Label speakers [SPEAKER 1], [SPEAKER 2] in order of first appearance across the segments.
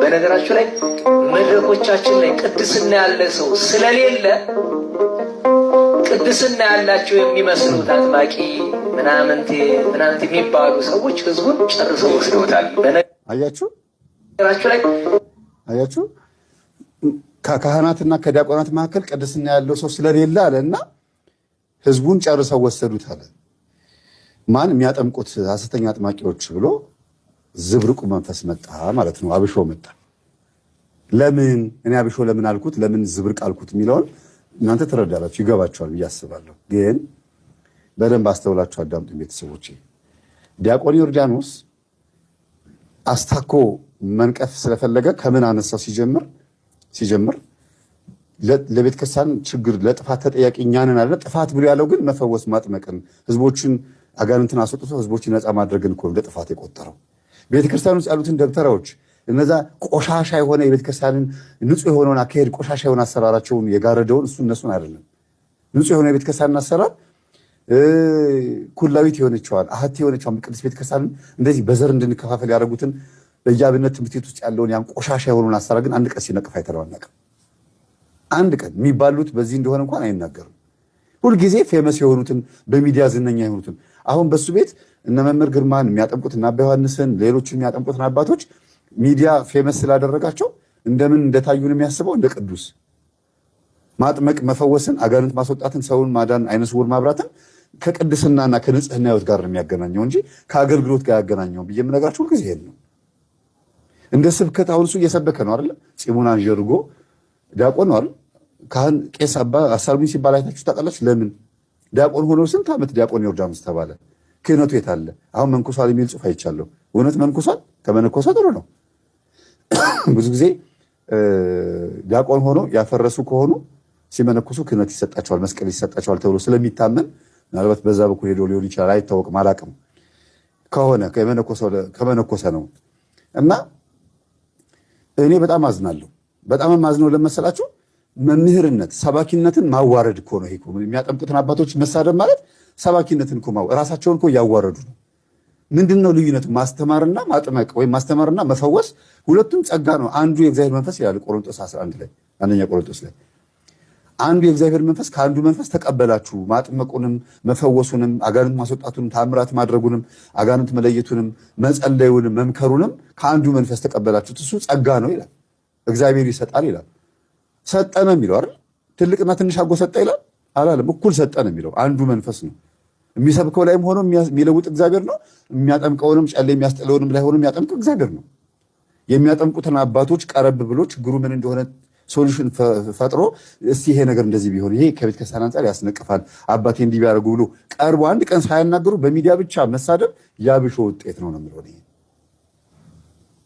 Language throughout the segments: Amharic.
[SPEAKER 1] በነገራችሁ ላይ መድረኮቻችን ላይ ቅድስና ያለ ሰው ስለሌለ ቅድስና ያላቸው የሚመስሉት አጥባቂ ምናምንቴ የሚባሉ ሰዎች ህዝቡን ጨርሰው ወስደውታል።
[SPEAKER 2] አያችሁ
[SPEAKER 1] ላይ
[SPEAKER 2] አያችሁ ከካህናትና ከዲያቆናት መካከል ቅድስና ያለው ሰው ስለሌለ አለና ህዝቡን ጨርሰው ወሰዱት አለ። ማን የሚያጠምቁት ሐሰተኛ አጥማቂዎች ብሎ ዝብርቁ መንፈስ መጣ ማለት ነው። አብሾ መጣ። ለምን እኔ አብሾ ለምን አልኩት፣ ለምን ዝብርቅ አልኩት የሚለውን እናንተ ትረዳላችሁ፣ ይገባችኋል ብዬ አስባለሁ። ግን በደንብ አስተውላችሁ አዳምጡ ቤተሰቦቼ። ዲያቆን ዮርዳኖስ አስታኮ መንቀፍ ስለፈለገ ከምን አነሳው ሲጀምር ለቤተ ክርስቲያን ችግር ለጥፋት ተጠያቂ እኛ ነን አለ። ጥፋት ብሎ ያለው ግን መፈወስ ማጥመቅን፣ ህዝቦችን አጋንንትን አስወጥቶ ህዝቦችን ነፃ ማድረግን እኮ እንደ ጥፋት የቆጠረው። ቤተ ክርስቲያን ውስጥ ያሉትን ደብተራዎች እነዛ ቆሻሻ የሆነ የቤተ ክርስቲያንን ንጹህ የሆነውን አካሄድ ቆሻሻ የሆነ አሰራራቸውን የጋረደውን እነሱን አይደለም። ንጹህ የሆነ የቤተ ክርስቲያንን አሰራር ኩላዊት የሆነችዋን አህት የሆነችዋን ቅድስት ቤተ ክርስቲያንን እንደዚህ በዘር እንድንከፋፈል ያደረጉትን በየአብነት ትምህርት ቤት ውስጥ ያለውን ያን ቆሻሻ የሆነውን አሰራር ግን አንድ ቀን ሲነቅፍ አይተነው አናውቅም። አንድ ቀን የሚባሉት በዚህ እንደሆነ እንኳን አይናገርም። ሁልጊዜ ፌመስ የሆኑትን በሚዲያ ዝነኛ የሆኑትን አሁን በሱ ቤት እነ መምህር ግርማን የሚያጠምቁት እና አባ ዮሐንስን ሌሎችን የሚያጠምቁትን አባቶች ሚዲያ ፌመስ ስላደረጋቸው እንደምን እንደታዩን የሚያስበው እንደ ቅዱስ ማጥመቅ፣ መፈወስን፣ አጋንንት ማስወጣትን፣ ሰውን ማዳን፣ አይነ ስውር ማብራትን ከቅድስናና ከንጽህና ህይወት ጋር ነው የሚያገናኘው እንጂ ከአገልግሎት ጋር ያገናኘው ብዬ የምነግራችሁ ሁልጊዜ ይሄን ነው። እንደ ስብከት አሁን እሱ እየሰበከ ነው አይደል? ፂሙን አንዠርጎ ዲያቆን ነው አይደል? ካህን ቄስ አባ አሳልሙኝ ሲባል አይታችሁ ታውቃላችሁ? ለምን ዲያቆን ሆኖ ስንት ዓመት ዲያቆን ዮርዳኖስ ተባለ? ክህነቱ የት አለ? አሁን መንኩሷል የሚል ጽሑፍ አይቻለሁ። እውነት መንኩሷል? ከመነኮሰ ጥሩ ነው። ብዙ ጊዜ ዲያቆን ሆኖ ያፈረሱ ከሆኑ ሲመነኩሱ ክህነት ይሰጣቸዋል፣ መስቀል ይሰጣቸዋል ተብሎ ስለሚታመን ምናልባት በዛ በኩል ሄዶ ሊሆን ይችላል፣ አይታወቅም፣ አላቅም። ከሆነ ከመነኮሰ ነው። እና እኔ በጣም አዝናለሁ። በጣም ማዝነው ለመሰላችሁ መምህርነት ሰባኪነትን ማዋረድ እኮ ነው። ይሄ የሚያጠምቁትን አባቶች መሳደብ ማለት ሰባኪነትን እኮ ራሳቸውን እኮ እያዋረዱ ነው። ምንድነው ልዩነቱ? ማስተማርና ማጥመቅ ወይም ማስተማርና መፈወስ ሁለቱም ጸጋ ነው። አንዱ የእግዚአብሔር መንፈስ ይላል ቆሮንቶስ 11 ላይ አንደኛ ቆሮንቶስ ላይ አንዱ የእግዚአብሔር መንፈስ ከአንዱ መንፈስ ተቀበላችሁ። ማጥመቁንም መፈወሱንም አጋንንት ማስወጣቱንም ታምራት ማድረጉንም አጋንንት መለየቱንም መጸለዩንም መምከሩንም ከአንዱ መንፈስ ተቀበላችሁት። እሱ ጸጋ ነው ይላል። እግዚአብሔር ይሰጣል ይላል። ሰጠ ነው የሚለው አይደል? ትልቅና ትንሽ አጎ ሰጠ ይላል አላለም። እኩል ሰጠ ነው የሚለው። አንዱ መንፈስ ነው። የሚሰብከው ላይም ሆኖ የሚለውጥ እግዚአብሔር ነው። የሚያጠምቀውንም ጨሌ የሚያስጥለውንም ላይ ሆኖ የሚያጠምቀው እግዚአብሔር ነው። የሚያጠምቁትን አባቶች ቀረብ ብሎ ችግሩ ምን እንደሆነ ሶሉሽን ፈጥሮ እስቲ ይሄ ነገር እንደዚህ ቢሆን ይሄ ከቤተ ክርስቲያን አንጻር ያስነቅፋል፣ አባቴ እንዲህ ቢያደርጉ ብሎ ቀርቦ አንድ ቀን ሳያናገሩ በሚዲያ ብቻ መሳደብ የአብሾ ውጤት ነው የሚለው። ይሄ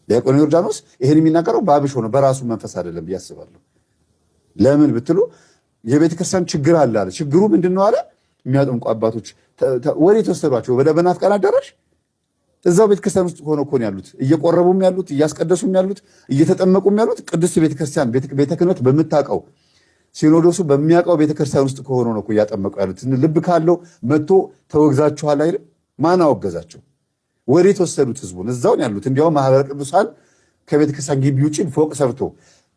[SPEAKER 2] ዲያቆን ዮርዳኖስ ይሄን የሚናገረው በአብሾ ነው፣ በራሱ መንፈስ አይደለም ብዬ አስባለሁ። ለምን ብትሉ የቤተ ክርስቲያን ችግር አለ አለ። ችግሩ ምንድነው አለ? የሚያጠምቁ አባቶች ወዴት ወሰዷቸው? ወደ በናፍቃን አዳራሽ እዛው ቤተክርስቲያን ውስጥ ሆኖ እኮ ነው ያሉት። እየቆረቡም ያሉት እያስቀደሱም ያሉት እየተጠመቁም ያሉት ቅድስት ቤተክርስቲያን ቤተ ክህነት በምታውቀው ሲኖዶሱ በሚያውቀው ቤተክርስቲያን ውስጥ ከሆነ ነው እኮ እያጠመቁ ያሉት። ልብ ካለው መጥቶ ተወግዛችኋል አይደል? ማን አወገዛቸው? ወዴት ወሰዱት ህዝቡን? እዛው ነው ያሉት። እንዲያውም ማህበረ ቅዱሳን ከቤተክርስቲያን ግቢ ውጭ ፎቅ ሰርቶ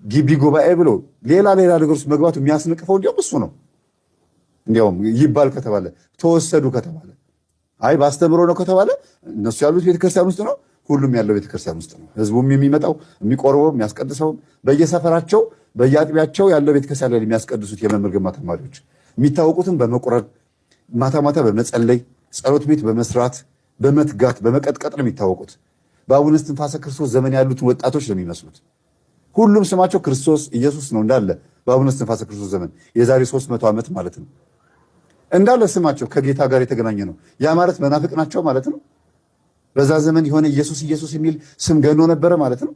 [SPEAKER 2] ግቢ ጉባኤ ብሎ ሌላ ነገር ውስጥ መግባቱ የሚያስነቅፈው እንዲያውም እሱ ነው። እንዲያውም ይባል ከተባለ ተወሰዱ ከተባለ አይ ባስተምሮ ነው ከተባለ እነሱ ያሉት ቤተክርስቲያን ውስጥ ነው። ሁሉም ያለው ቤተክርስቲያን ውስጥ ነው። ህዝቡም የሚመጣው የሚቆርበው የሚያስቀድሰው በየሰፈራቸው በየአጥቢያቸው ያለው ቤተክርስቲያን ላይ የሚያስቀድሱት የመምህር ግርማ ተማሪዎች የሚታወቁትም በመቁረብ ማታ በመጸለይ ጸሎት ቤት በመስራት በመትጋት በመቀጥቀጥ ነው የሚታወቁት። በአቡነ እስትንፋሰ ክርስቶስ ዘመን ያሉትን ወጣቶች ነው የሚመስሉት። ሁሉም ስማቸው ክርስቶስ ኢየሱስ ነው እንዳለ በአቡነ እስትንፋሰ ክርስቶስ ዘመን የዛሬ 300 ዓመት ማለት ነው። እንዳለ ስማቸው ከጌታ ጋር የተገናኘ ነው። ያ ማለት መናፍቅ ናቸው ማለት ነው። በዛ ዘመን የሆነ ኢየሱስ የሚል ስም ገኖ ነበረ ማለት ነው።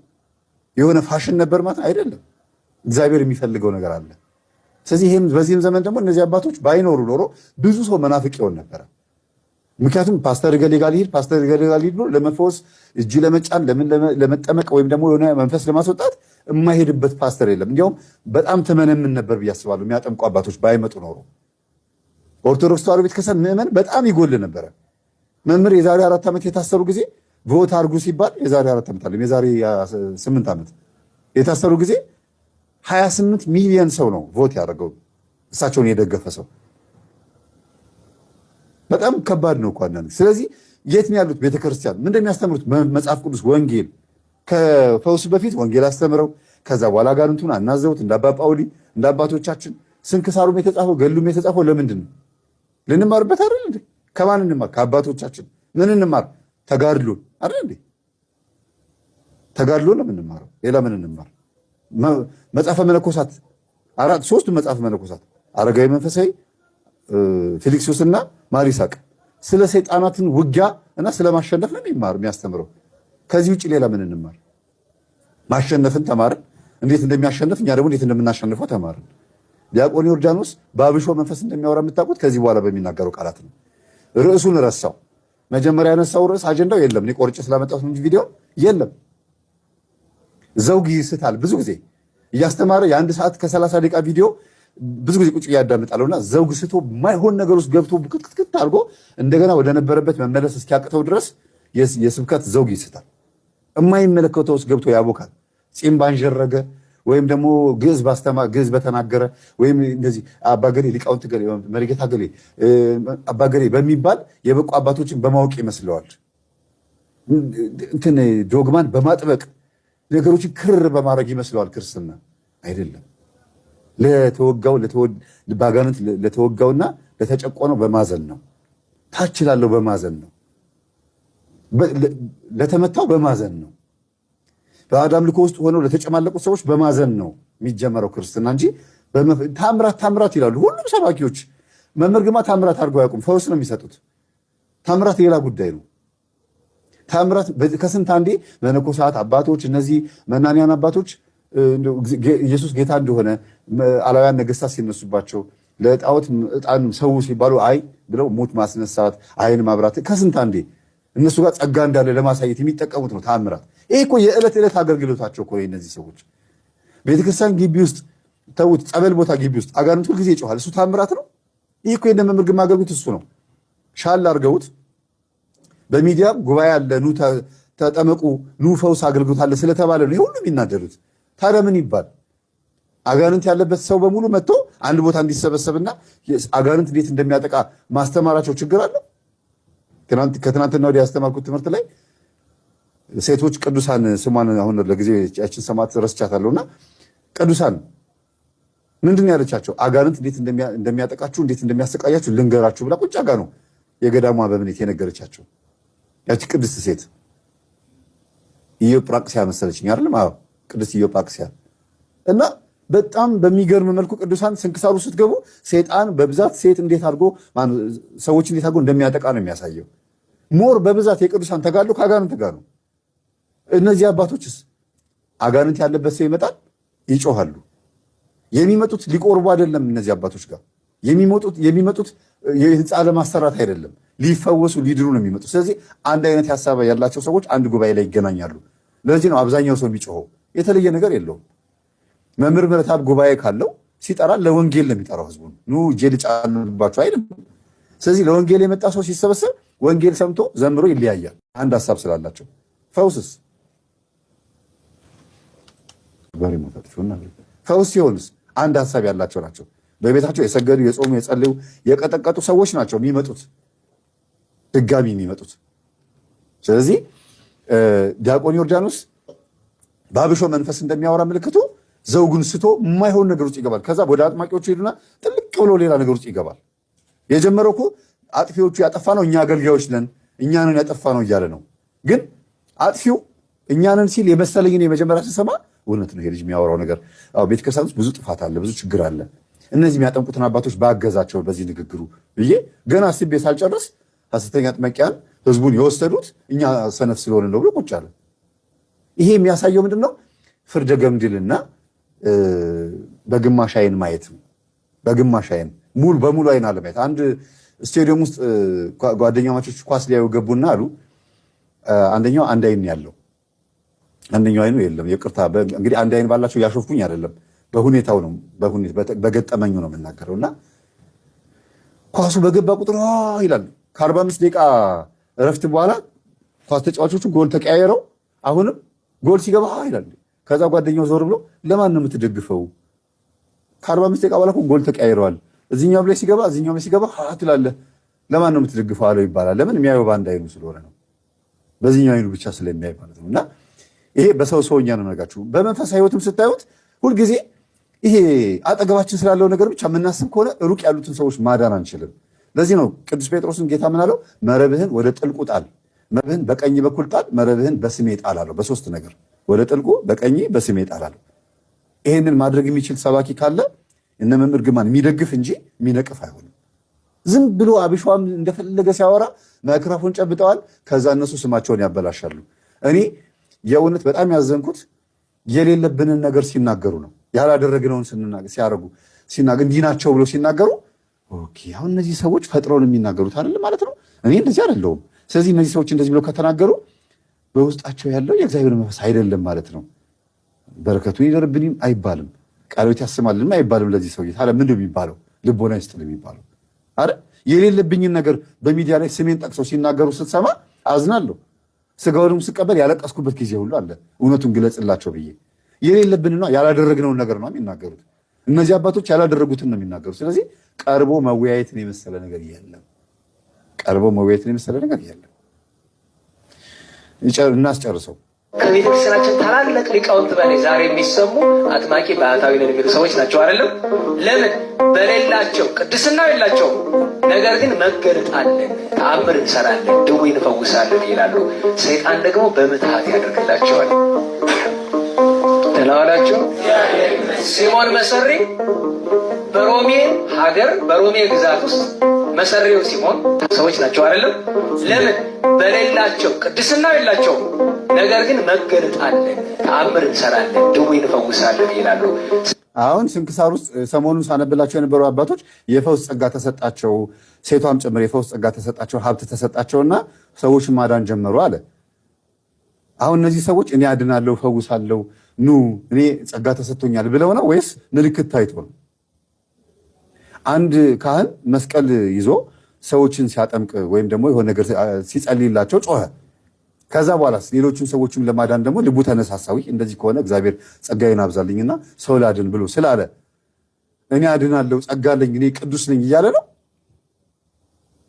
[SPEAKER 2] የሆነ ፋሽን ነበር ማለት አይደለም። እግዚአብሔር የሚፈልገው ነገር አለ። ስለዚህ በዚህም ዘመን ደግሞ እነዚህ አባቶች ባይኖሩ ኖሮ ብዙ ሰው መናፍቅ ይሆን ነበረ። ምክንያቱም ፓስተር ገሌ ጋር ሊሄድ ብሎ ለመፈወስ እጅ ለመጫን ለመጠመቅ ወይም ደግሞ የሆነ መንፈስ ለማስወጣት የማይሄድበት ፓስተር የለም። እንዲያውም በጣም ተመነምን ነበር ብዬ አስባለሁ። የሚያጠምቁ አባቶች ባይመጡ ኖሮ ኦርቶዶክስ ተዋሕዶ ቤተክርስቲያን ምዕመን በጣም ይጎል ነበረ። መምህር የዛሬ 4 ዓመት የታሰሩ ጊዜ ቮት አድርጉ ሲባል የዛሬ 4 ዓመት አለ የዛሬ 8 ዓመት የታሰሩ ጊዜ 28 ሚሊዮን ሰው ነው ቮት ያደረገው እሳቸውን የደገፈ ሰው። በጣም ከባድ ነው እኮ አንዳንድ። ስለዚህ የት ነው ያሉት? ቤተክርስቲያን ምን እንደሚያስተምሩት መጽሐፍ ቅዱስ ወንጌል ከፈውስ በፊት ወንጌል አስተምረው ከዛ በኋላ አጋንንቱን አናዘውት እንደ አባ ጳውሊ እንደ አባቶቻችን ስንክሳሩም የተጻፈው ገሉም የተጻፈው ለምንድን ነው? ልንማርበት አይደል እንዴ? ከማን እንማር? ከአባቶቻችን። ምን እንማር? ተጋድሎ አይደል እንዴ? ተጋድሎ ነው የምንማረው። ሌላ ምን እንማር? መጽሐፈ መነኮሳት ሶስቱ መጽሐፈ መነኮሳት አረጋዊ መንፈሳዊ፣ ፊልክስዩስና ማር ይስሐቅ ስለ ሰይጣናትን ውጊያ እና ስለ ማሸነፍ ነው የሚያስተምረው። ከዚህ ውጭ ሌላ ምን እንማር? ማሸነፍን ተማርን፣ እንዴት እንደሚያሸንፍ እኛ ደግሞ እንዴት እንደምናሸንፈው ተማርን። ዲያቆን ዮርዳኖስ በአብሾ መንፈስ እንደሚያወራ የምታውቁት ከዚህ በኋላ በሚናገረው ቃላት ነው። ርዕሱን ረሳው። መጀመሪያ ያነሳው ርዕስ አጀንዳው የለም። እኔ ቆርጬ ስላመጣሁት እንጂ ቪዲዮ የለም። ዘውግ ይስታል። ብዙ ጊዜ እያስተማረ የአንድ ሰዓት ከ30 ደቂቃ ቪዲዮ ብዙ ጊዜ ቁጭ እያዳምጣለሁና ዘውግ ስቶ ማይሆን ነገር ውስጥ ገብቶ ክትክት አድርጎ እንደገና ወደ ነበረበት መመለስ እስኪያቅተው ድረስ የስብከት ዘውግ ይስታል። የማይመለከተው ውስጥ ገብቶ ያቦካል። ጺም ባንጀረገ ወይም ደግሞ ግዕዝ በተናገረ ወይም እንደዚህ አባገሌ ሊቃውንት ገሌ መሪጌታ ገሌ አባገሌ በሚባል የበቁ አባቶችን በማወቅ ይመስለዋል። እንትን ዶግማን በማጥበቅ ነገሮችን ክር በማድረግ ይመስለዋል። ክርስትና አይደለም። ለተወጋው ባጋንንት ለተወጋውና ለተጨቆነው በማዘን ነው። ታች ላለው በማዘን ነው። ለተመታው በማዘን ነው። በአዳም ልኮ ውስጥ ሆነው ለተጨማለቁ ሰዎች በማዘን ነው የሚጀመረው ክርስትና እንጂ ታምራት ይላሉ ሁሉም ሰባኪዎች። መምህር ግርማ ታምራት አድርገው አያውቁም። ፈውስ ነው የሚሰጡት። ታምራት ሌላ ጉዳይ ነው። ታምራት ከስንት አንዴ መነኮሳት አባቶች፣ እነዚህ መናንያን አባቶች ኢየሱስ ጌታ እንደሆነ አላውያን ነገስታት ሲነሱባቸው ለጣዖት ዕጣን ሰው ሲባሉ አይ ብለው ሞት ማስነሳት፣ አይን ማብራት ከስንት አንዴ እነሱ ጋር ጸጋ እንዳለ ለማሳየት የሚጠቀሙት ነው ታምራት። ይሄ እኮ የዕለት ዕለት አገልግሎታቸው እኮ እነዚህ ሰዎች ቤተክርስቲያን ግቢ ውስጥ ተውት፣ ጸበል ቦታ ግቢ ውስጥ አጋንንት ሁልጊዜ ይጮሃል። እሱ ታምራት ነው። ይህ እኮ የነ መምህር ግርማ አገልግሎት እሱ ነው። ሻል አድርገውት በሚዲያ ጉባኤ አለ፣ ኑ ተጠመቁ፣ ኑ ፈውስ አገልግሎት አለ ስለተባለ ነው ሁሉ የሚናደዱት። ታዲያ ምን ይባል? አጋንንት ያለበት ሰው በሙሉ መጥቶ አንድ ቦታ እንዲሰበሰብና አጋንንት እንዴት እንደሚያጠቃ ማስተማራቸው ችግር አለው? ከትናንትና ወዲያ ያስተማርኩት ትምህርት ላይ ሴቶች ቅዱሳን ስሟን አሁን ለጊዜው ያችን ሰማት ረስቻታለሁና ቅዱሳን ምንድን ያለቻቸው? አጋንንት እንዴት እንደሚያጠቃችሁ እንዴት እንደሚያሰቃያችሁ ልንገራችሁ ብላ ቁጭ አጋ ነው የገዳሟ በምኔት የነገረቻቸው። ያቺ ቅድስት ሴት ኢዮጵራቅሲያ መሰለችኝ አይደለም? አዎ ቅድስት ኢዮጵራቅሲያ። እና በጣም በሚገርም መልኩ ቅዱሳን ስንክሳሩ ስትገቡ ሰይጣን በብዛት ሴት እንዴት አድርጎ ሰዎች እንዴት አድርጎ እንደሚያጠቃ ነው የሚያሳየው። ሞር በብዛት የቅዱሳን ተጋድሎ ከአጋንንት ጋር ነው። እነዚህ አባቶችስ አጋንንት ያለበት ሰው ይመጣል፣ ይጮሃሉ። የሚመጡት ሊቆርቡ አይደለም። እነዚህ አባቶች ጋር የሚመጡት የህንፃ ለማሰራት አይደለም፣ ሊፈወሱ ሊድሩ ነው የሚመጡት። ስለዚህ አንድ አይነት ሀሳብ ያላቸው ሰዎች አንድ ጉባኤ ላይ ይገናኛሉ። ለዚህ ነው አብዛኛው ሰው የሚጮኸው። የተለየ ነገር የለውም። መምህር ምህረተአብ ጉባኤ ካለው ሲጠራ ለወንጌል ነው የሚጠራው ህዝቡን። ኑ እጄ ልጫንባችሁ አይደለም። ስለዚህ ለወንጌል የመጣ ሰው ሲሰበሰብ ወንጌል ሰምቶ ዘምሮ ይለያያል፣ አንድ ሀሳብ ስላላቸው። ፈውስስ ፈውስ ሲሆንስ አንድ ሀሳብ ያላቸው ናቸው። በቤታቸው የሰገዱ የጾሙ የጸለዩ የቀጠቀጡ ሰዎች ናቸው የሚመጡት፣ ድጋሚ የሚመጡት። ስለዚህ ዲያቆን ዮርዳኖስ በአብሾ መንፈስ እንደሚያወራ ምልክቱ ዘውጉን ስቶ የማይሆን ነገር ውስጥ ይገባል። ከዛ ወደ አጥማቂዎቹ ሄዱና ጥልቅ ብሎ ሌላ ነገር ውስጥ ይገባል። የጀመረው እኮ አጥፊዎቹ ያጠፋ ነው እኛ አገልጋዮች ነን እኛንን ያጠፋ ነው እያለ ነው። ግን አጥፊው እኛንን ሲል የመሰለኝን የመጀመሪያ ስሰማ እውነት ነው ይሄ ልጅ የሚያወራው ነገር። ቤተክርስቲያን ውስጥ ብዙ ጥፋት አለ፣ ብዙ ችግር አለ። እነዚህ የሚያጠምቁትን አባቶች ባገዛቸው በዚህ ንግግሩ ብዬ ገና አስቤ ሳልጨርስ ሐሰተኛ አጥማቂያን ህዝቡን የወሰዱት እኛ ሰነፍ ስለሆነ ነው ብሎ ቁጭ አለ። ይሄ የሚያሳየው ምንድን ነው? ፍርደ ገምድልና በግማሽ አይን ማየት ነው። በግማሽ አይን በሙሉ አይን አለማየት። አንድ ስቴዲየም ውስጥ ጓደኛ ማቾች ኳስ ሊያዩ ገቡና አሉ አንደኛው አንድ አይን ያለው አንደኛው አይኑ የለም። ይቅርታ እንግዲህ አንድ አይን ባላቸው ያሾፍኩኝ አይደለም፣ በሁኔታው ነው በገጠመኙ ነው የምናገረውና ኳሱ በገባ ቁጥር ይላል። ከ45 ደቂቃ እረፍት በኋላ ኳስ ተጫዋቾቹ ጎል ተቀያየረው አሁንም ጎል ሲገባ ይላል። ከዛ ጓደኛው ዞር ብሎ ለማን ነው የምትደግፈው? ከ45 ደቂቃ በኋላ ጎል ተቀያይረዋል። እዚህኛው ላይ ሲገባ ትላለህ ለማን ነው የምትደግፈው አለው ይባላል። ለምን? የሚያየው በአንድ አይኑ ስለሆነ ነው። በዚህኛው አይኑ ብቻ ስለሚያይ ማለት ነው። እና ይሄ በሰው ሰውኛ ነው ነገራችሁ። በመንፈሳዊ ህይወትም ስታዩት ሁልጊዜ ይሄ አጠገባችን ስላለው ነገር ብቻ የምናስብ ከሆነ ሩቅ ያሉትን ሰዎች ማዳን አንችልም። ለዚህ ነው ቅዱስ ጴጥሮስን ጌታ ምን አለው? መረብህን ወደ ጥልቁ ጣል፣ መረብህን በቀኝ በኩል ጣል፣ መረብህን በስሜ ጣል አለው። በሶስት ነገር ወደ ጥልቁ፣ በቀኝ፣ በስሜ ጣል አለው። ይሄንን ማድረግ የሚችል ሰባኪ ካለ እነ መምህር ግርማን የሚደግፍ እንጂ የሚነቅፍ አይሆንም። ዝም ብሎ አብሿም እንደፈለገ ሲያወራ ማይክሮፎን ጨብጠዋል። ከዛ እነሱ ስማቸውን ያበላሻሉ። እኔ የእውነት በጣም ያዘንኩት የሌለብንን ነገር ሲናገሩ ነው። ያላደረግነውን ሲናገሩ እንዲህ ናቸው ብሎ ሲናገሩ ኦኬ አሁን እነዚህ ሰዎች ፈጥረውን የሚናገሩት አይደለም ማለት ነው። እኔ እንደዚህ አይደለሁም። ስለዚህ እነዚህ ሰዎች እንደዚህ ብለው ከተናገሩ በውስጣቸው ያለው የእግዚአብሔር መንፈስ አይደለም ማለት ነው። በረከቱን ይደርብንም አይባልም፣ ቃሎት ያሰማልንም አይባልም። ለዚህ ሰው ታዲያ ምንድን ነው የሚባለው? ልቦና ይስጥል የሚባለው አይደል? የሌለብኝን ነገር በሚዲያ ላይ ስሜን ጠቅሰው ሲናገሩ ስትሰማ አዝናለሁ። ስጋውንም ስቀበል ያለቀስኩበት ጊዜ ሁሉ አለ። እውነቱን ግለጽላቸው ብዬ የሌለብንና ያላደረግነውን ነገር ነው የሚናገሩት። እነዚህ አባቶች ያላደረጉትን ነው የሚናገሩት። ስለዚህ ቀርቦ መወያየትን የመሰለ ነገር የለም። እናስጨርሰው።
[SPEAKER 1] ከቤተክርስቲያናችን ታላላቅ ሊቃውንት በላይ ዛሬ የሚሰሙ አጥማቂ ባህታዊ ነን የሚሉ ሰዎች ናቸው አይደለም? ለምን? በሌላቸው ቅድስና የላቸውም፣ ነገር ግን መገለጥ አለን፣ ተአምር እንሰራለን፣ ድውይ እንፈውሳለን ይላሉ። ሰይጣን ደግሞ በምትሃት ያደርግላቸዋል። ተናዋላቸው ሲሞን መሰሪ በሮሜ ሀገር በሮሜ ግዛት ውስጥ መሰሪው ሲሞን ሰዎች ናቸው አይደለም? ለምን? በሌላቸው ቅድስና የላቸውም፣ ነገር ግን መገለጥ አለን፣ ተአምር እንሰራለን፣ ድውይ እንፈውሳለን ይላሉ።
[SPEAKER 2] አሁን ስንክሳር ውስጥ ሰሞኑን ሳነብላቸው የነበሩ አባቶች የፈውስ ጸጋ ተሰጣቸው፣ ሴቷም ጭምር የፈውስ ጸጋ ተሰጣቸው፣ ሀብት ተሰጣቸውና ሰዎችን ማዳን ጀመሩ አለ። አሁን እነዚህ ሰዎች እኔ አድናለሁ፣ ፈውሳለሁ፣ ኑ እኔ ጸጋ ተሰጥቶኛል ብለው ነው ወይስ ምልክት ታይቶ ነው? አንድ ካህን መስቀል ይዞ ሰዎችን ሲያጠምቅ ወይም ደግሞ የሆነ ነገር ሲጸልይላቸው ጮኸ። ከዛ በኋላ ሌሎችን ሰዎችን ለማዳን ደግሞ ልቡ ተነሳሳዊ እንደዚህ ከሆነ እግዚአብሔር ጸጋዬን አብዛልኝና ሰው ላድን ብሎ ስላለ እኔ አድናለሁ፣ ጸጋ አለኝ፣ እኔ ቅዱስ ነኝ እያለ ነው።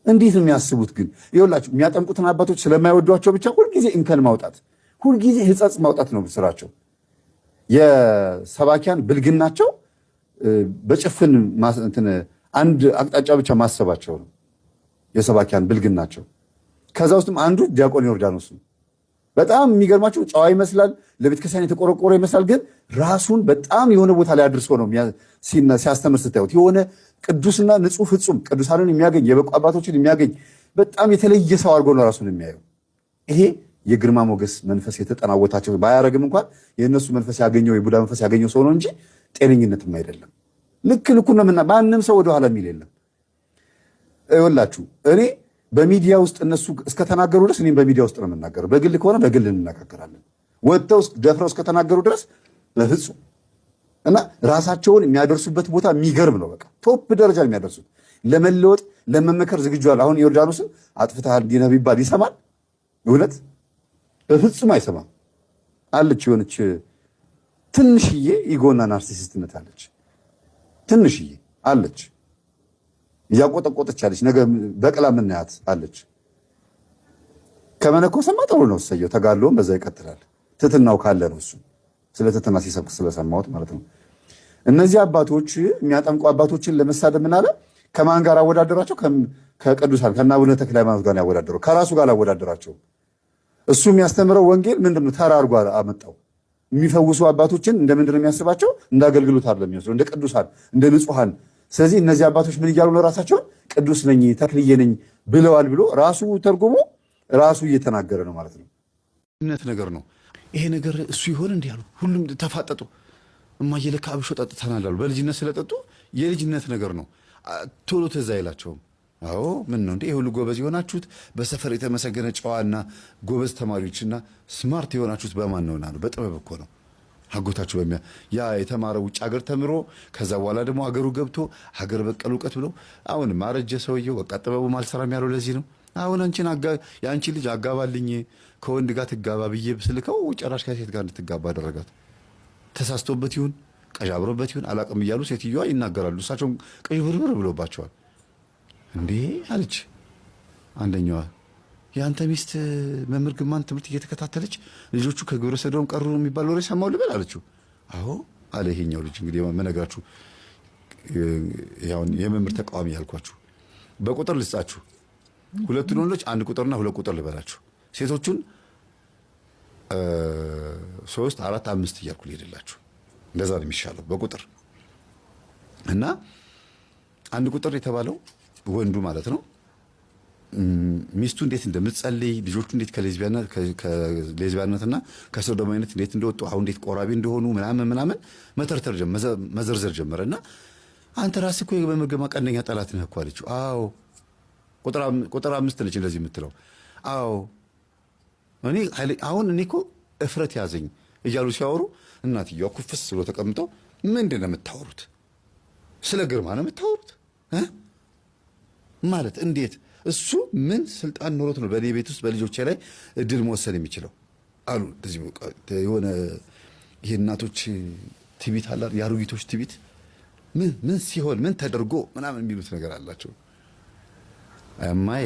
[SPEAKER 2] እንዴት ነው የሚያስቡት? ግን ይኸውላችሁ የሚያጠምቁትን አባቶች ስለማይወዷቸው ብቻ ሁልጊዜ እንከን ማውጣት፣ ሁልጊዜ ሕጸጽ ማውጣት ነው ስራቸው። የሰባኪያን ብልግናቸው በጭፍን አንድ አቅጣጫ ብቻ ማሰባቸው ነው የሰባኪያን ብልግናቸው። ከዛ ውስጥም አንዱ ዲያቆን ዮርዳኖስ ነው። በጣም የሚገርማቸው ጨዋ ይመስላል፣ ለቤተክርስቲያን የተቆረቆረ ይመስላል። ግን ራሱን በጣም የሆነ ቦታ ላይ አድርሶ ነው ሲያስተምር ስታዩት። የሆነ ቅዱስና ንጹሕ ፍጹም ቅዱሳንን የሚያገኝ የበቁ አባቶችን የሚያገኝ በጣም የተለየ ሰው አድርጎ ነው ራሱን የሚያየው። ይሄ የግርማ ሞገስ መንፈስ የተጠናወታቸው ባያረግም እንኳን የእነሱ መንፈስ ያገኘው የቡዳ መንፈስ ያገኘው ሰው ነው እንጂ ጤነኝነትም አይደለም። ልክ ልኩን ነው። ማንም ሰው ወደኋላ የሚል የለም። ይኸውላችሁ እኔ በሚዲያ ውስጥ እነሱ እስከተናገሩ ድረስ እኔም በሚዲያ ውስጥ ነው የምናገረው። በግል ከሆነ በግል እንነጋገራለን። ወጥተው ደፍረው እስከተናገሩ ድረስ በፍጹም እና ራሳቸውን የሚያደርሱበት ቦታ የሚገርም ነው። በቃ ቶፕ ደረጃ የሚያደርሱት ለመለወጥ ለመመከር ዝግጁ አለ። አሁን ዮርዳኖስን አጥፍተሃል እንዲህ ነው ቢባል ይሰማል? እውነት በፍጹም አይሰማም። አለች የሆነች ትንሽዬ ኢጎና ናርሲሲስትነት አለች። ትንሽዬ አለች እያቆጠቆጠች አለች። ነገ በቅላ ምናያት አለች። ከመነኮሰማ ጥሩ ነው፣ እሰየው። ተጋድሎም በዛ ይቀጥላል። ትትናው ካለ ነው እሱ ስለ ትትና ሲሰብክ ስለሰማሁት ማለት ነው። እነዚህ አባቶች የሚያጠምቁ አባቶችን ለመሳደብ ምን አለ? ከማን ጋር አወዳደራቸው? ከቅዱሳን ከእነ አቡነ ተክለ ሃይማኖት ጋር ያወዳደረው፣ ከራሱ ጋር አወዳደራቸው። እሱ የሚያስተምረው ወንጌል ምንድነው? ተራ አድርጎ አመጣው። የሚፈውሱ አባቶችን እንደምንድን ነው የሚያስባቸው? እንደ አገልግሎት አይደለም የሚወስደው፣ እንደ ቅዱሳን፣ እንደ ንጹሐን። ስለዚህ እነዚህ አባቶች ምን እያሉ ነው? ራሳቸውን ቅዱስ ነኝ ተክልዬ ነኝ ብለዋል ብሎ ራሱ ተርጉሞ ራሱ እየተናገረ ነው ማለት ነው። እምነት ነገር ነው ይሄ ነገር። እሱ ይሆን እንዲህ ያሉ ሁሉም ተፋጠጡ። እማዬ ለካ አብሾ ጠጥተናል አሉ። በልጅነት ስለጠጡ የልጅነት ነገር ነው፣ ቶሎ ትዝ አይላቸውም። አዎ ምን ነው እንዴ ሁሉ ጎበዝ የሆናችሁት በሰፈር የተመሰገነ ጨዋና ጎበዝ ተማሪዎችና ስማርት የሆናችሁት በማን ነው? በጥበብ እኮ ነው። አጎታችሁ ያ የተማረ ውጭ ሀገር ተምሮ ከዛ በኋላ ደግሞ ሀገሩ ገብቶ ሀገር በቀል እውቀት ብሎ አሁን ማረጀ ሰውየው በቃ ጥበቡ ማልሰራም ያለው ለዚህ ነው። አሁን የአንቺ ልጅ አጋባልኝ ከወንድ ጋር ትጋባ ብዬ ስልከው ጭራሽ ከሴት ጋር እንድትጋባ አደረጋት። ተሳስቶበት ይሁን ቀዣብሮበት ይሁን አላቅም እያሉ ሴትዮዋ ይናገራሉ። እሳቸው ቀዥብርብር ብሎባቸዋል። እንዴ አለች አንደኛዋ፣ ያንተ ሚስት መምህር ግርማን ትምህርት እየተከታተለች ልጆቹ ከግብረ ሰዶም ቀሩ የሚባል ወሬ ሰማው ልበል አለችው። አዎ አለ ይሄኛው ልጅ። እንግዲህ መነግራችሁ ያው የመምህር ተቃዋሚ ያልኳችሁ በቁጥር ልጻችሁ፣ ሁለቱን ወንዶች አንድ ቁጥርና ሁለት ቁጥር ልበላችሁ፣ ሴቶቹን 3 4 5 እያልኩ ልሄድላችሁ። እንደዛ ነው የሚሻለው በቁጥር እና አንድ ቁጥር የተባለው ወንዱ ማለት ነው። ሚስቱ እንዴት እንደምትጸልይ ልጆቹ እንዴት ከሌዝቢያንነትና ከሶዶማዊነት እንዴት እንደወጡ አሁን እንዴት ቆራቢ እንደሆኑ ምናምን መዘርዘር ጀመረና አንተ ራስህ እኮ የመምህር ግርማ ቀንደኛ ጠላት ነህ እኮ አለችው። አዎ ቁጥር 5 ነች እንደዚህ የምትለው። አዎ እኔ እኮ እፍረት ያዘኝ እያሉ ሲያወሩ እናትየዋ ኩፍስ ብሎ ተቀምጠው ምንድን ነው የምታወሩት? ስለ ግርማ ነው የምታወሩት ማለት እንዴት? እሱ ምን ስልጣን ኖሮት ነው በእኔ ቤት ውስጥ በልጆቼ ላይ እድል መወሰን የሚችለው አሉ። እንደዚህ የሆነ ይሄ እናቶች ትዕቢት አላ የአሮጊቶች ትዕቢት ምን ሲሆን ምን ተደርጎ ምናምን የሚሉት ነገር አላቸው። አማይ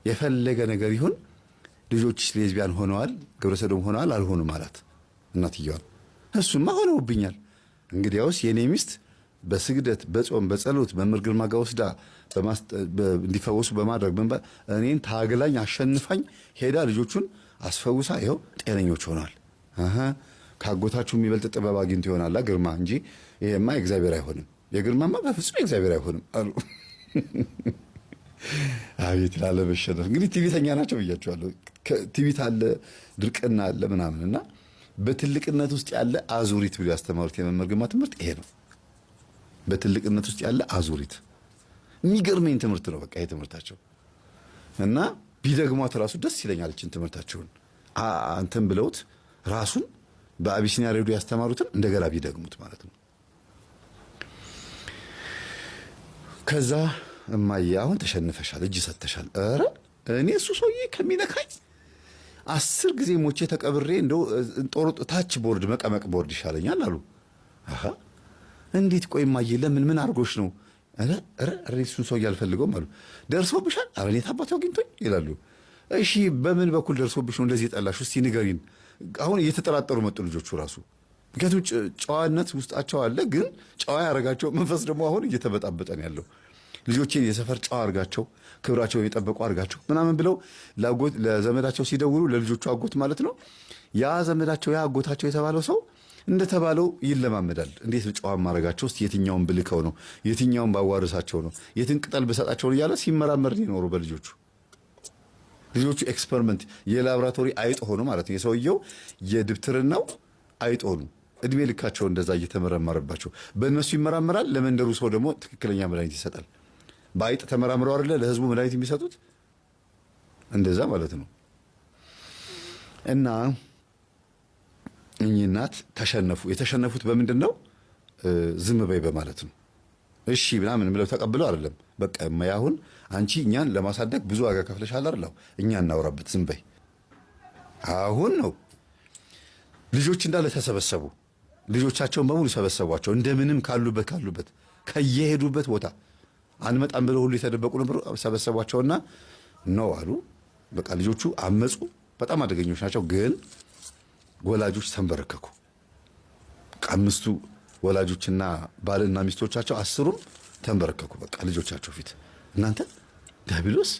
[SPEAKER 2] የፈለገ ነገር ይሁን ልጆችሽ ሌዝቢያን ሆነዋል ግብረ ሰዶም ሆነዋል አልሆኑም ማለት እናትየዋ እሱማ ሆነውብኛል። እንግዲያውስ የኔ ሚስት በስግደት በጾም በጸሎት መምህር ግርማ ጋር ወስዳ እንዲፈወሱ በማድረግ እኔን ታግላኝ አሸንፋኝ ሄዳ ልጆቹን አስፈውሳ ይኸው ጤነኞች ሆነዋል። ካጎታችሁ የሚበልጥ ጥበብ አግኝቶ ይሆናል ግርማ እንጂ ይሄማ እግዚአብሔር አይሆንም። የግርማማ በፍጹም እግዚአብሔር አይሆንም አሉ። አቤት ላለመሸነፍ እንግዲህ ትዕቢተኛ ናቸው ብያቸዋለሁ። ትዕቢት አለ ድርቅና አለ ምናምንና በትልቅነት ውስጥ ያለ አዙሪት ብሎ ያስተማሩት የመምህር ግርማ ትምህርት ይሄ ነው። በትልቅነት ውስጥ ያለ አዙሪት የሚገርመኝ ትምህርት ነው። በቃ ይሄ ትምህርታቸው እና ቢደግሟት ራሱ ደስ ይለኛል። እችን ትምህርታቸውን አንተም ብለውት ራሱን በአቢሲኒያ ሬዲዮ ያስተማሩትን እንደገና ቢደግሙት ማለት ነው። ከዛ እማዬ አሁን ተሸንፈሻል፣ እጅ ሰጥተሻል። ኧረ እኔ እሱ ሰውዬ ከሚነካኝ 10 ጊዜ ሞቼ ተቀብሬ እንደው ጦር ታች ቦርድ መቀመቅ ቦርድ ይሻለኛል አሉ። አሃ እንዴት? ቆይ እማዬ ለምን ምን አድርጎሽ ነው? ኧረ እሱን ሰውዬ አልፈልገውም አሉ። ደርሶብሻል? ኧረ እኔ ታባቱ አግኝቶኝ ይላሉ። እሺ በምን በኩል ደርሶብሽ ነው እንደዚህ የጠላሽ? እስቲ ንገሪን። አሁን እየተጠራጠሩ መጡ ልጆቹ ራሱ። ምክንያቱም ጨዋነት ውስጣቸው አለ፣ ግን ጨዋ ያረጋቸው መንፈስ ደግሞ አሁን እየተበጣበጠ ነው ያለው። ልጆቼን የሰፈር ጨዋ አርጋቸው ክብራቸውን የጠበቁ አርጋቸው ምናምን ብለው ለዘመዳቸው ሲደውሉ ለልጆቹ አጎት ማለት ነው። ያ ዘመዳቸው ያ አጎታቸው የተባለው ሰው እንደተባለው ይለማመዳል። እንዴት ጨዋ ማረጋቸው ውስጥ የትኛውን ብልከው ነው የትኛውን ባዋርሳቸው ነው የትን ቅጠል በሰጣቸው ነው እያለ ሲመራመር ይኖሩ በልጆቹ ኤክስፐሪመንት የላብራቶሪ አይጥ ሆኑ ማለት ነው። የሰውየው የድብትርናው አይጥ ሆኑ። እድሜ ልካቸው እንደዛ እየተመረመረባቸው በእነሱ ይመራመራል። ለመንደሩ ሰው ደግሞ ትክክለኛ መድኃኒት ይሰጣል። በአይጥ ተመራምረው አይደለ ለህዝቡ መድኃኒት የሚሰጡት እንደዛ ማለት ነው። እና እኚህ እናት ተሸነፉ። የተሸነፉት በምንድን ነው? ዝም በይ በማለት ነው። እሺ ምናምን ብለው ተቀብለው አይደለም። በቃ አሁን አንቺ እኛን ለማሳደግ ብዙ ዋጋ ከፍለሻል አይደል? እኛ እናውራበት፣ ዝም በይ አሁን ነው። ልጆች እንዳለ ተሰበሰቡ። ልጆቻቸውን በሙሉ ሰበሰቧቸው። እንደምንም ካሉበት ከየሄዱበት ቦታ አንመጣም ብለው ሁሉ የተደበቁ ነበር። ሰበሰቧቸውና ነው አሉ። በቃ ልጆቹ አመጹ። በጣም አደገኞች ናቸው። ግን ወላጆች ተንበረከኩ። አምስቱ ወላጆችና ባልና ሚስቶቻቸው 10ሩም ተንበረከኩ። በቃ ልጆቻቸው ፊት እናንተ ዲያብሎስ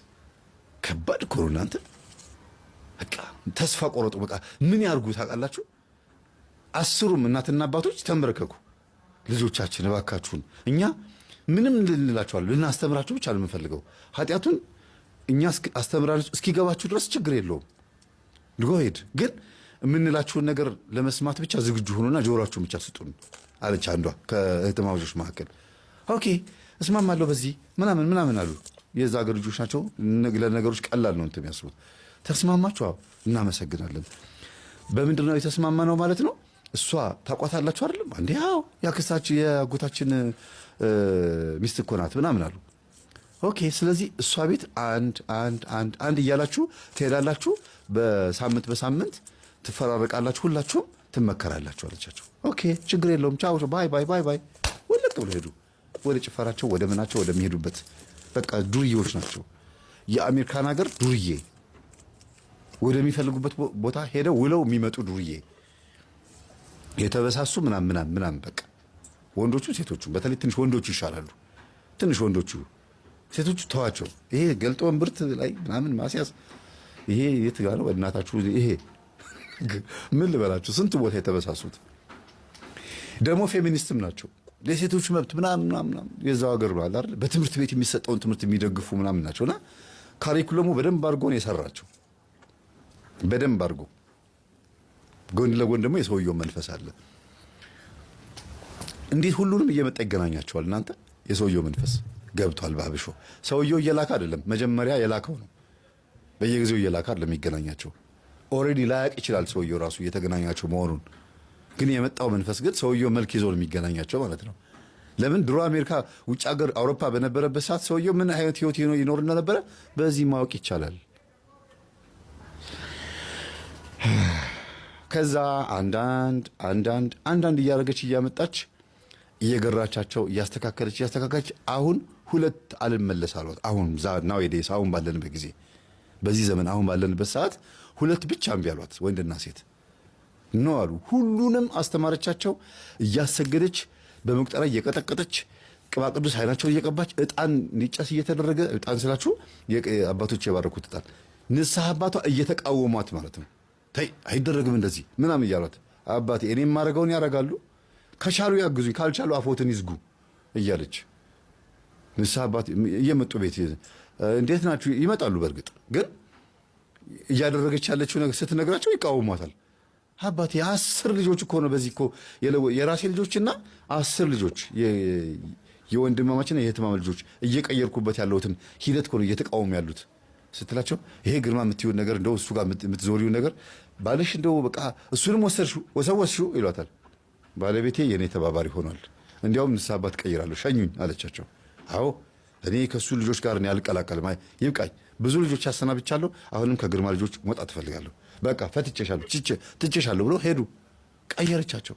[SPEAKER 2] ከባድ እኮ ነው እናንተ። በቃ ተስፋ ቆረጡ። በቃ ምን ያርጉ ታውቃላችሁ? 10ሩም እናትና አባቶች ተንበረከኩ። ልጆቻችን እባካችሁን እኛ ምንም ልንላችኋል ልናስተምራችሁ ብቻ የምንፈልገው ኃጢአቱን እኛ አስተምራችሁ እስኪገባችሁ ድረስ ችግር የለውም። ልጎሄድ ግን የምንላችሁን ነገር ለመስማት ብቻ ዝግጁ ሆኑና ጆሮአችሁን ብቻ ስጡን አለች አንዷ ከእህትማማቾች መካከል። ኦኬ እስማማለሁ በዚህ ምናምን አሉ። የዛ ሀገር ልጆች ናቸው። ለነገሮች ቀላል ነው እንትን የሚያስቡት። ተስማማችሁ? አዎ እናመሰግናለን። በምንድን ነው የተስማማነው ማለት ነው? እሷ ታቋታላችሁ አይደለም እንዴ? አዎ ያክስታችን የአጎታችን ሚስት እኮ ናት ምናምን አሉ። ኦኬ ስለዚህ እሷ ቤት አንድ እያላችሁ ትሄዳላችሁ። በሳምንት ትፈራረቃላችሁ። ሁላችሁም ትመከራላችሁ አለቻቸው። ኦኬ ችግር የለውም ቻው ባይ ባይ ባይ ባይ ወለቅ ብሎ ሄዱ። ወደ ጭፈራቸው ወደ ምናቸው ወደሚሄዱበት። በቃ ዱርዬዎች ናቸው። የአሜሪካን ሀገር ዱርዬ ወደሚፈልጉበት ቦታ ሄደው ውለው የሚመጡ ዱርዬ የተበሳሱ ምናምን በቃ ወንዶቹ ሴቶቹ በተለይ ትንሽ ወንዶቹ ይሻላሉ። ትንሽ ወንዶቹ ሴቶቹ ተዋቸው። ይሄ ገልጦ እምብርት ላይ ምናምን ማስያዝ ይሄ የት ጋር ነው እናታችሁ? ይሄ ምን ልበላችሁ ስንት ቦታ የተበሳሱት ደግሞ ፌሚኒስትም ናቸው። ለሴቶች መብት ምናምን የዛው ሀገር ማለት አይደል በትምህርት ቤት የሚሰጠውን ትምህርት የሚደግፉ ምናምን ናቸውና ካሪኩለሙ በደንብ አድርጎ ነው የሰራቸው። በደንብ አድርጎ ጎን ለጎን ደግሞ የሰውየው መንፈስ አለ። እንዴት ሁሉንም እየመጣ ይገናኛቸዋል። እናንተ የሰውየው መንፈስ ገብቷል በአብሾ። ሰውየው እየላከ አይደለም፣ መጀመሪያ የላከው ነው። በየጊዜው እየላከ አይደለም የሚገናኛቸው። ኦልሬዲ ላያቅ ይችላል ሰውየው ራሱ እየተገናኛቸው መሆኑን። ግን የመጣው መንፈስ ግን ሰውየው መልክ ይዞ ነው የሚገናኛቸው ማለት ነው። ለምን ድሮ አሜሪካ ውጭ ሀገር አውሮፓ በነበረበት ሰዓት ሰውየው ምን አይነት ህይወት ይኖር እንደነበረ በዚህ ማወቅ ይቻላል። ከዛ አንዳንድ እያደረገች እያመጣች እየገራቻቸው እያስተካከለች አሁን ሁለት አልመለስ አሏት። አሁን ናውዴስ አሁን ባለንበት ጊዜ በዚህ ዘመን አሁን ባለንበት ሰዓት ሁለት ብቻ እምቢ አሏት፣ ወንድና ሴት ነው አሉ። ሁሉንም አስተማረቻቸው እያሰገደች በመቁጠሪያ እየቀጠቀጠች ቅባ ቅዱስ ኃይላቸውን እየቀባች ዕጣን እንዲጨስ እየተደረገ ዕጣን ስላችሁ አባቶች የባረኩት ዕጣን ንስሐ አባቷ እየተቃወሟት ማለት ነው። ተይ አይደረግም እንደዚህ ምናምን እያሏት አባቴ እኔ የማደርገውን ያደርጋሉ፣ ከቻሉ ያግዙኝ፣ ካልቻሉ አፎትን ይዝጉ እያለች ንስሐ አባት እየመጡ ቤት እንዴት ናችሁ ይመጣሉ። በእርግጥ ግን እያደረገች ያለችው ነገር ስትነግራቸው ይቃወሟታል። አባቴ 10 ልጆች እኮ ነው በዚህ እኮ የራሴ ልጆችና 10 ልጆች የወንድማማችና የእህትማማ ልጆች እየቀየርኩበት ያለውትን ሂደት እኮ ነው እየተቃወሙ ያሉት ስትላቸው ይሄ ግርማ የምትይውን ነገር እንደው እሱ ጋር የምትዞሪውን ነገር ባልሽ እንደው በቃ እሱንም ወሰወስሽው ይሏታል። ባለቤቴ የኔ ተባባሪ ሆኗል፣ እንዲያውም ንስሐ አባት ቀይራለሁ ሸኙኝ አለቻቸው። አዎ እኔ ከሱ ልጆች ጋር እኔ አልቀላቀልም፣ ይብቃኝ፣ ብዙ ልጆች አሰናብቻለሁ፣ አሁንም ከግርማ ልጆች መውጣት እፈልጋለሁ፣ በቃ ፈትቼሻለሁ ትቼሻለሁ ብሎ ሄዱ። ቀየረቻቸው።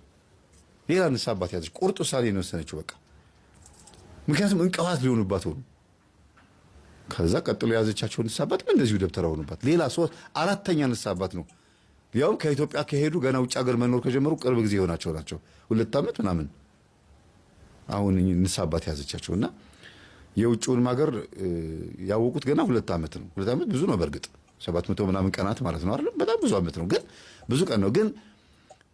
[SPEAKER 2] ሌላ ንስሐ አባት ያዘች። ቁርጥ ውሳኔ ነው የወሰነችው በቃ። ምክንያቱም እንቅፋት ሊሆኑባት ሆኑ። ከዛ ቀጥሎ የያዘቻቸው ንስሐ አባት እንደዚሁ ደብተራ ሆኑባት። ሌላ 4ኛ ንስሐ አባት ነው። ያውም ከኢትዮጵያ ከሄዱ ገና ውጭ ሀገር መኖር ከጀመሩ ቅርብ ጊዜ የሆናቸው ናቸው። 2 ዓመት ምናምን አሁን ንስሐ አባት ያዘቻቸውና የውጭውን ሀገር ያወቁት ገና 2 ዓመት ነው። 2 ዓመት ብዙ ነው በእርግጥ 700 ምናምን ቀናት ማለት ነው አይደል? በጣም ብዙ ዓመት ነው፣ ግን ብዙ ቀን ነው። ግን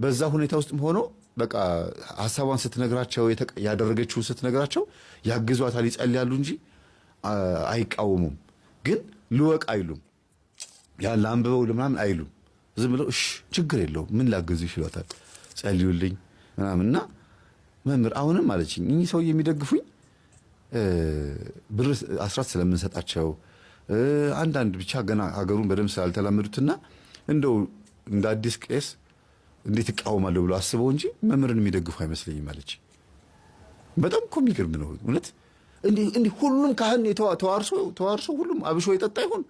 [SPEAKER 2] በዛ ሁኔታ ውስጥም ሆኖ በቃ ሐሳቧን ስትነግራቸው ያደረገችውን ስትነግራቸው ያግዟታል፣ ይጸልያሉ እንጂ አይቃወሙም። ግን ልወቅ አይሉም፣ ያን ላንብበው ለምናምን አይሉም። ዝም ብለው እሺ ችግር የለውም ምን ላግዝሽ ይሏታል፣ ጸልዩልኝ ምናምንና መምህር አሁንም አለችኝ እኚህ ሰው የሚደግፉኝ ብር አስራት ስለምንሰጣቸው አንዳንድ ብቻ ገና ሀገሩን በደንብ ስላልተላመዱትና እንደው እንደ አዲስ ቄስ እንዴት እቃወማለሁ ብሎ አስበው እንጂ መምህርን የሚደግፉ አይመስለኝም አለች። በጣም እኮ የሚገርም ነው እውነት። እንዲህ ሁሉም ካህን ተዋርሶ ሁሉም አብሾ የጠጣ ይሆን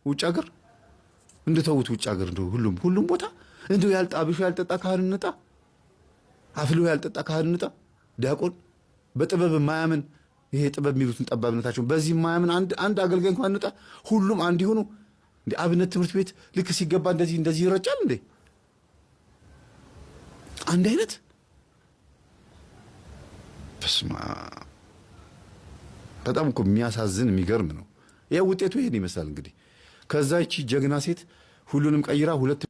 [SPEAKER 2] ውጭ ሀገር እንደተውት ውጭ ሀገር እንደው ሁሉም ቦታ እንደው አብሾ ያልጠጣ ካህን እንጣ፣ አፍሎ ያልጠጣ ካህን እንጣ፣ ዲያቆን በጥበብ የማያምን ይሄ ጥበብ የሚሉትን ጠባብነታቸው በዚህ የማያምን አንድ አገልጋይ እንኳን እንጣ፣ ሁሉም አንድ ይሆኑ እንዴ? አብነት ትምህርት ቤት ልክ ሲገባ እንደዚህ ይረጫል እንዴ? አንድ አይነት በስማ በጣም እኮ የሚያሳዝን የሚገርም ነው። ይሄ ውጤቱ ይሄን ይመስላል እንግዲህ። ከዛ ይቺ ጀግና ሴት ሁሉንም ቀይራ 2